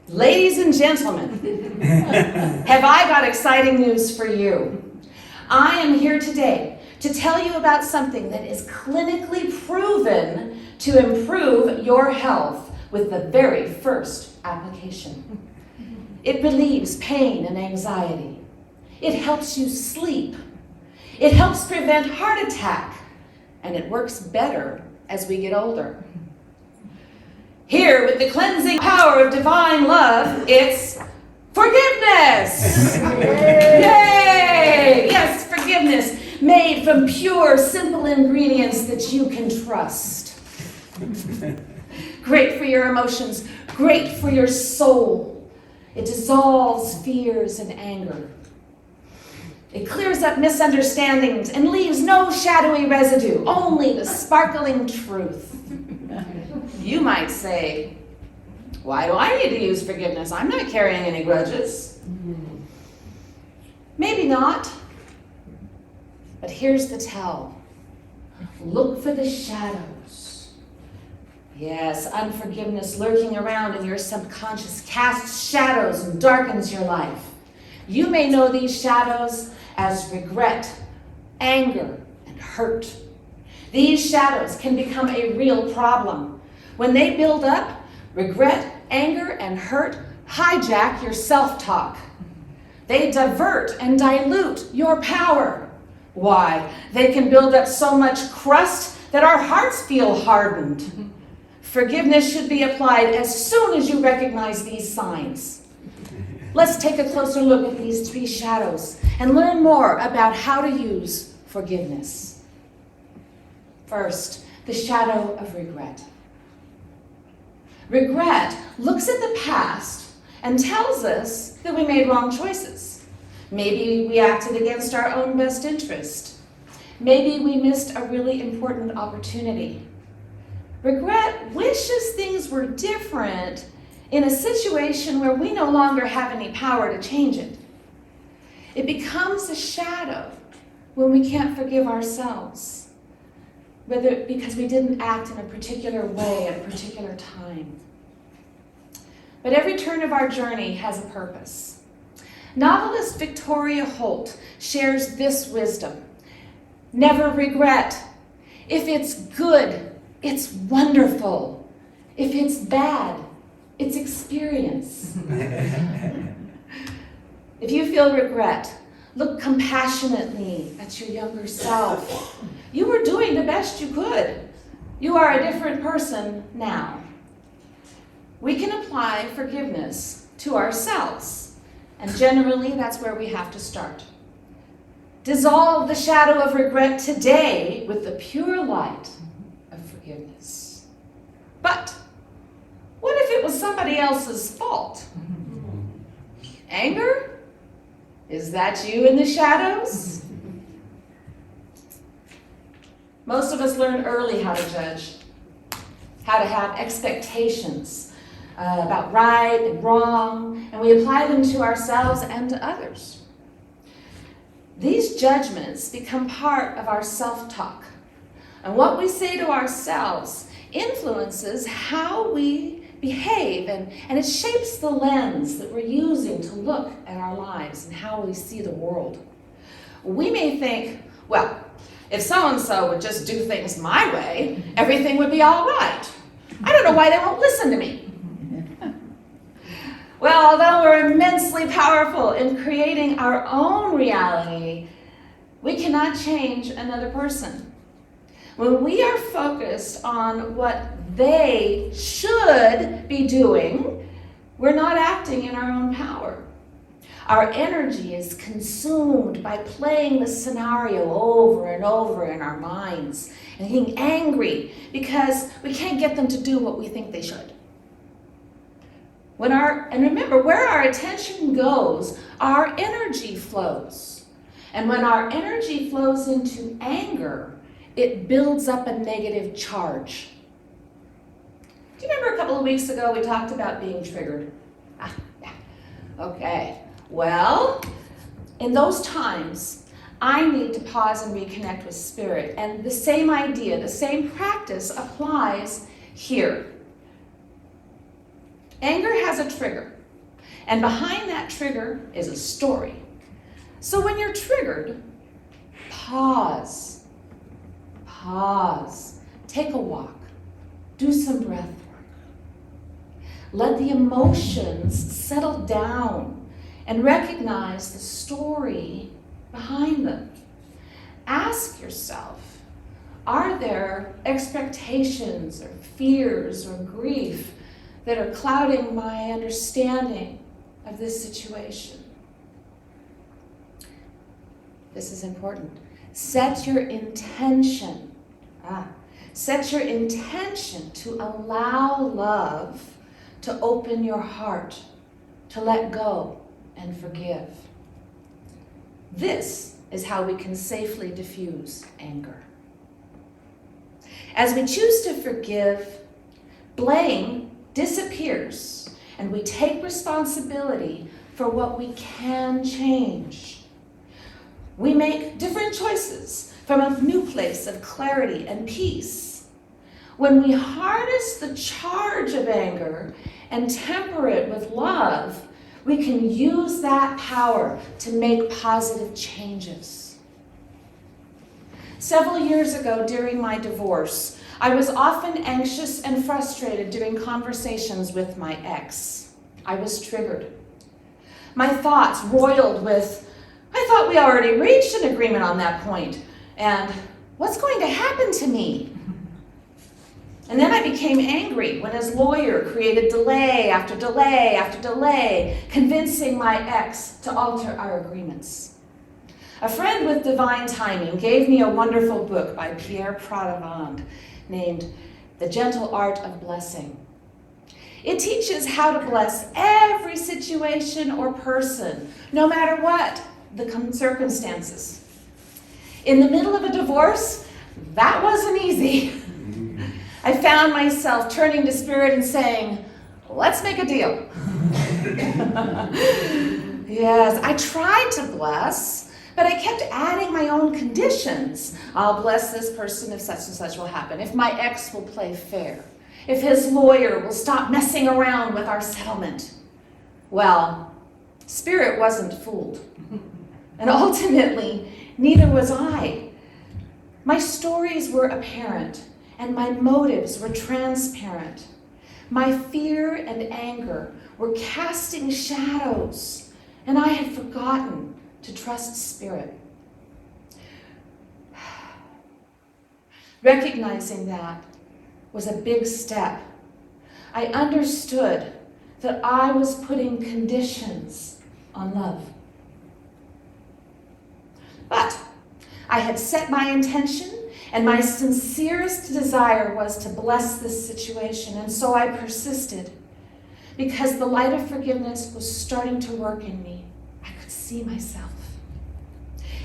Ladies and gentlemen, have I got exciting news for you. I am here today to tell you about something that is clinically proven to improve your health with the very first application. It relieves pain and anxiety. It helps you sleep. It helps prevent heart attack, and it works better as we get older. Here, with the cleansing power of divine love, it's forgiveness! Yay! Yes, forgiveness, made from pure, simple ingredients that you can trust. Great for your emotions, great for your soul. It dissolves fears and anger. It clears up misunderstandings and leaves no shadowy residue, only the sparkling truth. You might say, why do I need to use forgiveness? I'm not carrying any grudges. Maybe not. But here's the tell. Look for the shadows. Yes, unforgiveness lurking around in your subconscious casts shadows and darkens your life. You may know these shadows as regret, anger, and hurt. These shadows can become a real problem. When they build up, regret, anger, and hurt hijack your self-talk. They divert and dilute your power. Why? They can build up so much crust that our hearts feel hardened. Forgiveness should be applied as soon as you recognize these signs. Let's take a closer look at these three shadows and learn more about how to use forgiveness. First, the shadow of regret. Regret looks at the past and tells us that we made wrong choices. Maybe we acted against our own best interest. Maybe we missed a really important opportunity. Regret wishes things were different in a situation where we no longer have any power to change it. It becomes a shadow when we can't forgive ourselves, whether because we didn't act in a particular way at a particular time. But every turn of our journey has a purpose. Novelist Victoria Holt shares this wisdom. Never regret. If it's good, it's wonderful. If it's bad, it's experience. If you feel regret, look compassionately at your younger self. You were doing the best you could. You are a different person now. We can apply forgiveness to ourselves, and generally that's where we have to start. Dissolve the shadow of regret today with the pure light of forgiveness. But what if it was somebody else's fault? Anger? Is that you in the shadows? Most of us learn early how to judge, how to have expectations about right and wrong, and we apply them to ourselves and to others. These judgments become part of our self-talk, and what we say to ourselves influences how we behave, and it shapes the lens that we're using to look at our lives and how we see the world. We may think, well, if so-and-so would just do things my way, everything would be all right. I don't know why they won't listen to me. Well, although we're immensely powerful in creating our own reality, we cannot change another person. When we are focused on what they should be doing, we're not acting in our own power. Our energy is consumed by playing the scenario over and over in our minds and getting angry because we can't get them to do what we think they should. And remember, where our attention goes, our energy flows. And when our energy flows into anger, it builds up a negative charge. Do you remember a couple of weeks ago we talked about being triggered? Yeah. Okay. Well, in those times, I need to pause and reconnect with spirit. And the same idea, the same practice applies here. Anger has a trigger. And behind that trigger is a story. So when you're triggered, pause. Pause. Take a walk. Do some breath work. Let the emotions settle down and recognize the story behind them. Ask yourself, are there expectations or fears or grief that are clouding my understanding of this situation? This is important. Set your intention. Set your intention to allow love to open your heart, to let go and forgive. This is how we can safely diffuse anger. As we choose to forgive, blame disappears, and we take responsibility for what we can change. We make different choices from a new place of clarity and peace. When we harness the charge of anger and temper it with love, we can use that power to make positive changes. Several years ago, during my divorce, I was often anxious and frustrated during conversations with my ex. I was triggered. My thoughts roiled with, I thought we already reached an agreement on that point, and what's going to happen to me? And then I became angry when his lawyer created delay after delay after delay, convincing my ex to alter our agreements. A friend with divine timing gave me a wonderful book by Pierre Pradavand named The Gentle Art of Blessing. It teaches how to bless every situation or person, no matter what the circumstances. In the middle of a divorce, that wasn't easy. I found myself turning to Spirit and saying, let's make a deal. Yes, I tried to bless, but I kept adding my own conditions. I'll bless this person if such and such will happen, if my ex will play fair, if his lawyer will stop messing around with our settlement. Well, Spirit wasn't fooled. And ultimately, neither was I. My stories were apparent, and my motives were transparent. My fear and anger were casting shadows, and I had forgotten to trust Spirit. Recognizing that was a big step. I understood that I was putting conditions on love. But I had set my intention, and my sincerest desire was to bless this situation, and so I persisted because the light of forgiveness was starting to work in me. I could see myself.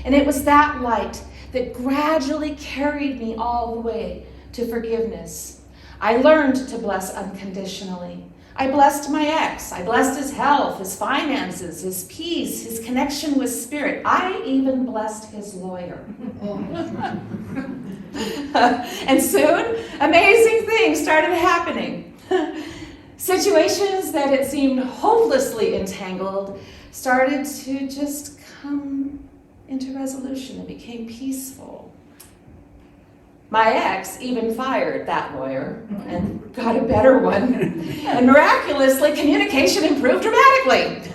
And it was that light that gradually carried me all the way to forgiveness. I learned to bless unconditionally. I blessed my ex. I blessed his health, his finances, his peace, his connection with Spirit. I even blessed his lawyer. And soon, amazing things started happening. Situations that had seemed hopelessly entangled started to just come into resolution and became peaceful. My ex even fired that lawyer and got a better one. And miraculously, communication improved dramatically.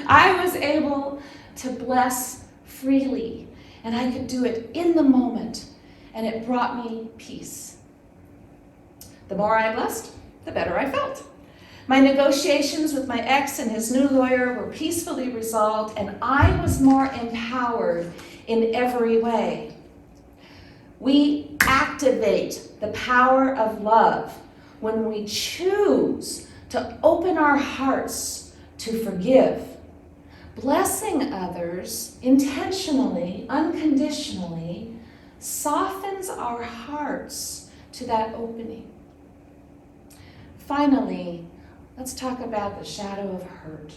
I was able to bless freely, and I could do it in the moment, and it brought me peace. The more I blessed, the better I felt. My negotiations with my ex and his new lawyer were peacefully resolved, and I was more empowered in every way. We activate the power of love when we choose to open our hearts to forgive. Blessing others intentionally, unconditionally, softens our hearts to that opening. Finally, let's talk about the shadow of hurt.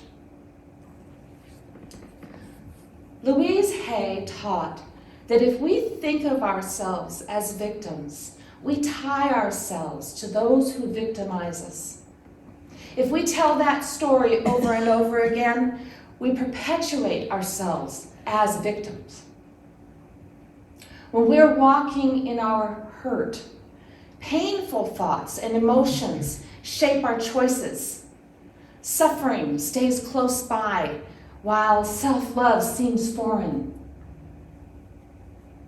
Louise Hay taught that if we think of ourselves as victims, we tie ourselves to those who victimize us. If we tell that story over and over again, we perpetuate ourselves as victims. When we're walking in our hurt, painful thoughts and emotions shape our choices. Suffering stays close by, while self-love seems foreign.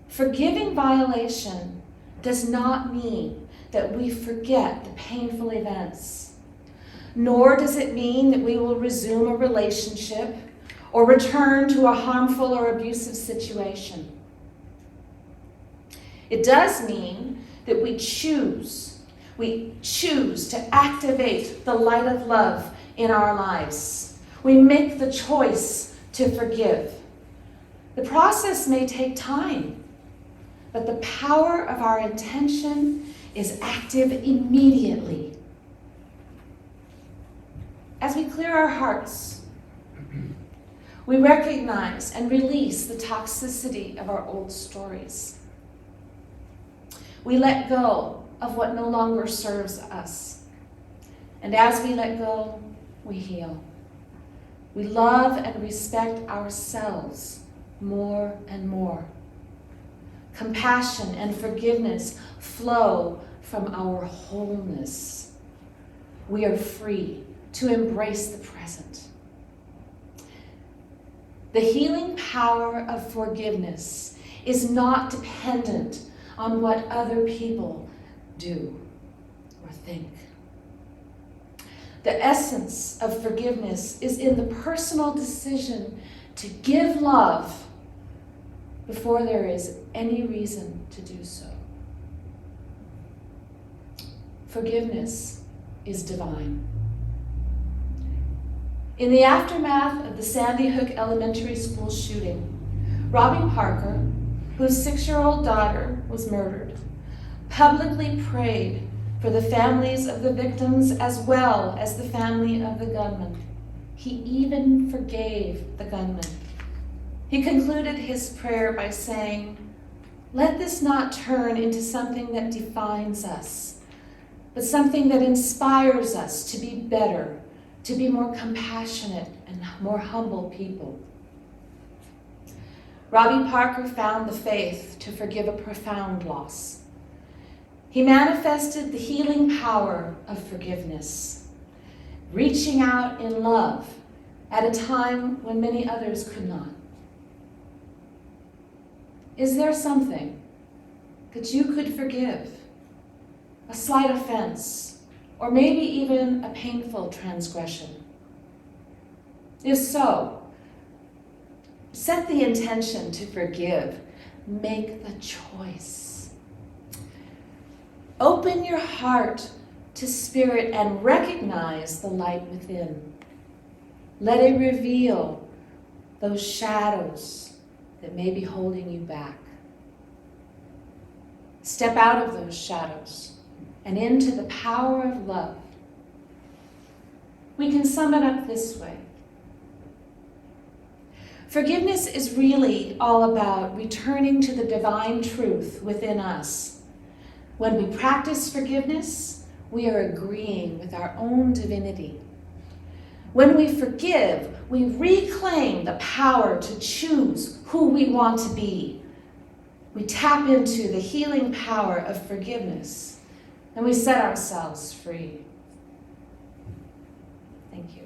Forgiving violation does not mean that we forget the painful events, nor does it mean that we will resume a relationship or return to a harmful or abusive situation. It does mean that we choose to activate the light of love in our lives. We make the choice to forgive. The process may take time, but the power of our intention is active immediately. As we clear our hearts, we recognize and release the toxicity of our old stories. We let go of what no longer serves us. And as we let go, we heal. We love and respect ourselves more and more. Compassion and forgiveness flow from our wholeness. We are free to embrace the present. The healing power of forgiveness is not dependent on what other people do or think. The essence of forgiveness is in the personal decision to give love before there is any reason to do so. Forgiveness is divine. In the aftermath of the Sandy Hook Elementary School shooting, Robbie Parker, whose 6-year-old daughter was murdered, publicly prayed for the families of the victims as well as the family of the gunman. He even forgave the gunman. He concluded his prayer by saying, "Let this not turn into something that defines us, but something that inspires us to be better, to be more compassionate and more humble people." Robbie Parker found the faith to forgive a profound loss. He manifested the healing power of forgiveness, reaching out in love at a time when many others could not. Is there something that you could forgive? A slight offense, or maybe even a painful transgression? If so, set the intention to forgive. Make the choice. Open your heart to Spirit and recognize the light within. Let it reveal those shadows that may be holding you back. Step out of those shadows and into the power of love. We can sum it up this way. Forgiveness is really all about returning to the divine truth within us. When we practice forgiveness, we are agreeing with our own divinity. When we forgive, we reclaim the power to choose who we want to be. We tap into the healing power of forgiveness, and we set ourselves free. Thank you.